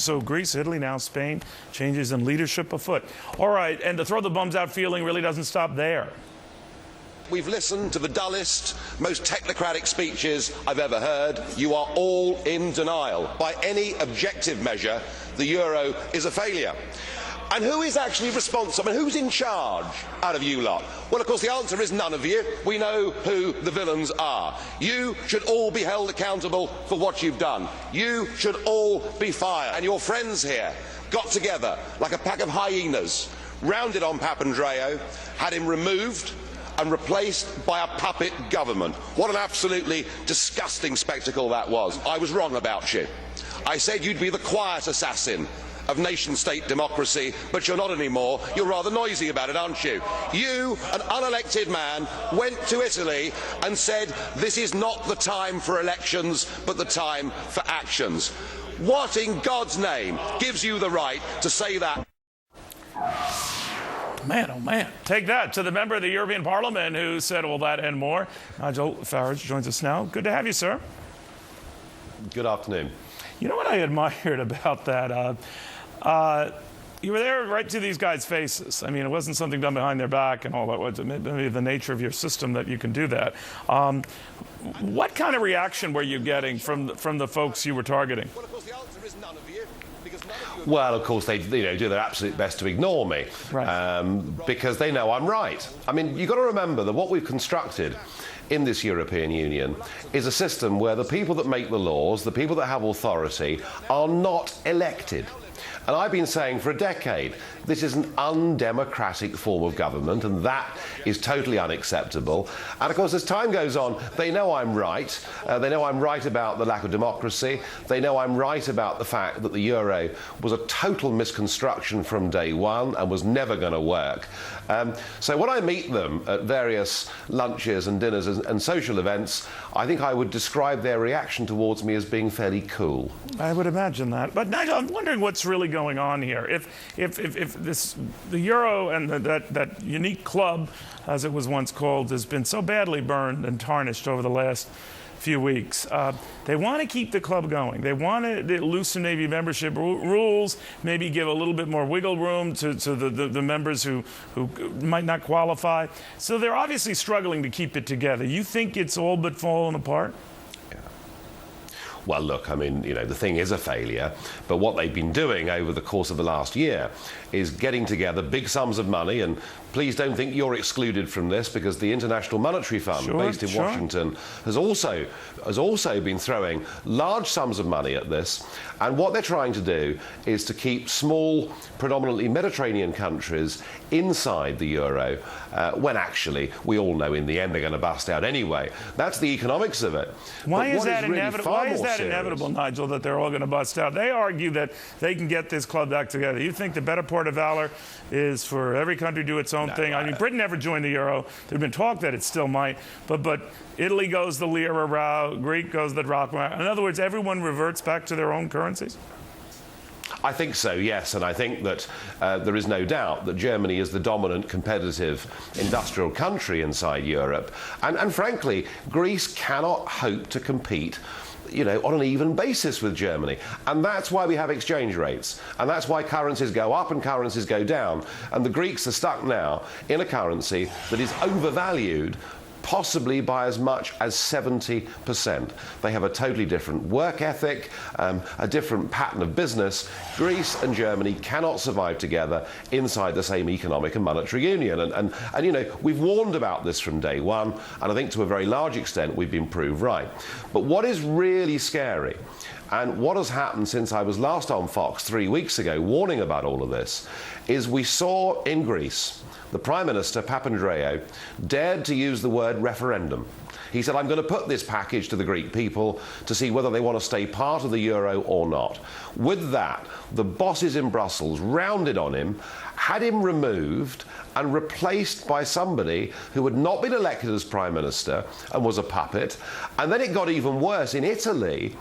So Greece, Italy, now Spain, changes in leadership afoot. All right, and the throw the bums out feeling really doesn't stop there. We've listened to the dullest, most technocratic speeches I've ever heard. You are all in denial. By any objective measure, the euro is a failure. And who is actually responsible? I mean, who's in charge out of you lot? Well, of course, the answer is none of you. We know who the villains are. You should all be held accountable for what you've done. You should all be fired. And your friends here got together like a pack of hyenas, rounded on Papandreou, had him removed and replaced by a puppet government. What an absolutely disgusting spectacle that was. I was wrong about you. I said you'd be the quiet assassin of nation-state democracy, but you're not anymore. You're rather noisy about it, aren't you? You, an unelected man, went to Italy and said this is not the time for elections, but the time for actions. What in God's name gives you the right to say that? Man, oh man. Take that to the member of the European Parliament who said all that and more. Nigel Farage joins us now. Good to have you, sir. Good afternoon. You know what I admired about that? You were there right to these guys' faces. I mean, it wasn't something done behind their back and all that. Was maybe the nature of your system that you can do that. What kind of reaction were you getting from the folks you were targeting? Well, of course, the answer is none of you. Well, of course, they do their absolute best to ignore me, right. Because they know I'm right. I mean, you've got to remember that what we've constructed in this European Union is a system where the people that make the laws, the people that have authority, are not elected. And I've been saying for a decade, this is an undemocratic form of government, and that is totally unacceptable. And of course, as time goes on, they know I'm right. They know I'm right about the lack of democracy. They know I'm right about the fact that the euro was a total misconstruction from day one and was never going to work. So when I meet them at various lunches and dinners and social events, I think I would describe their reaction towards me as being fairly cool. I would imagine that. But Nigel, I'm wondering what's really going on here. If the euro and that unique club, as it was once called, has been so badly burned and tarnished over the last few weeks. They want to keep the club going. They want to loosen maybe membership rules, maybe give a little bit more wiggle room to the members who might not qualify. So they're obviously struggling to keep it together. You think it's all but fallen apart? Well, look, I mean, you know, the thing is a failure, but what they've been doing over the course of the last year is getting together big sums of money, and please don't think you're excluded from this, because the International Monetary Fund, based in Washington, has also been throwing large sums of money at this, and what they're trying to do is to keep small, predominantly Mediterranean countries inside the euro, when actually we all know in the end they're going to bust out anyway. That's the economics of it. Why is that inevitable? Why is that inevitable, Nigel, that they're all going to bust out? They argue that they can get this club back together. You think the better part of valor is for every country to do its own thing? I mean, Britain never joined the euro. There's been talk that it still might, but Italy goes the lira route, Greek goes the drachma. In other words, everyone reverts back to their own currencies? I think so, yes, and I think that there is no doubt that Germany is the dominant competitive industrial country inside Europe, and frankly, Greece cannot hope to compete, you know, on an even basis with Germany. And that's why we have exchange rates. And that's why currencies go up and currencies go down. And the Greeks are stuck now in a currency that is overvalued, possibly by as much as 70%. They have a totally different work ethic, a different pattern of business. Greece and Germany cannot survive together inside the same economic and monetary union. And you know, we've warned about this from day one, and I think to a very large extent we've been proved right. But what is really scary, and what has happened since I was last on Fox 3 weeks ago warning about all of this, is we saw in Greece the Prime Minister, Papandreou, dared to use the word referendum. He said, I'm going to put this package to the Greek people to see whether they want to stay part of the euro or not. With that, the bosses in Brussels rounded on him, had him removed and replaced by somebody who had not been elected as Prime Minister and was a puppet. And then it got even worse. In Italy,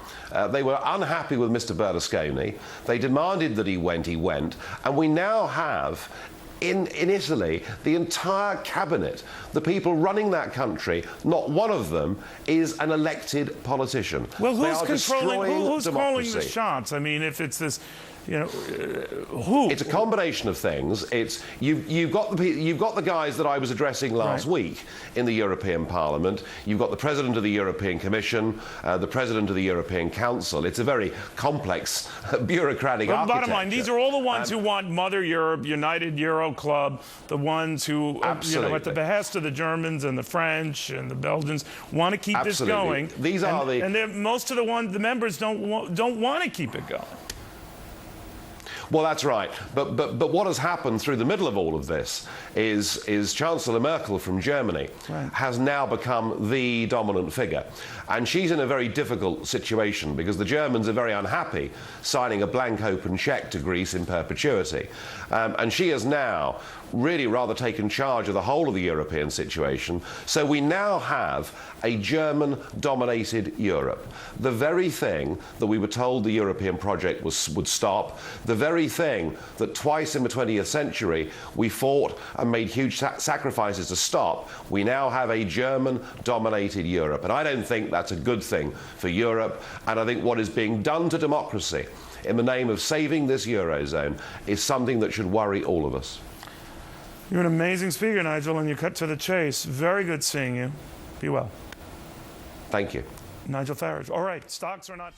they were unhappy with Mr. Berlusconi. They demanded that he went, and we now have in Italy, the entire cabinet, the people running that country, not one of them is an elected politician. Well, They who's are controlling? Who's calling the democracy. shots? I mean, if it's this, who? It's a combination of things. It's you've got the guys that I was addressing last week in the European Parliament. You've got the President of the European Commission, the President of the European Council. It's a very complex bureaucratic architecture. Bottom line, these are all the ones who want Mother Europe, United Euro Club, the ones who, at the behest of the Germans and the French and the Belgians, want to keep this going. These are most of the members don't want to keep it going. Well, that's right. But what has happened through the middle of all of this is Chancellor Merkel from Germany has now become the dominant figure. And she's in a very difficult situation because the Germans are very unhappy signing a blank open cheque to Greece in perpetuity. And she has now really rather taken charge of the whole of the European situation. So we now have a German-dominated Europe. The very thing that we were told the European project would stop, the very thing that twice in the 20th century we fought and made huge sacrifices to stop, we now have a German-dominated Europe. And I don't think that's a good thing for Europe. And I think what is being done to democracy in the name of saving this Eurozone is something that should worry all of us. You're an amazing speaker, Nigel, and you cut to the chase. Very good seeing you. Be well. Thank you. Nigel Farage. All right, stocks are not...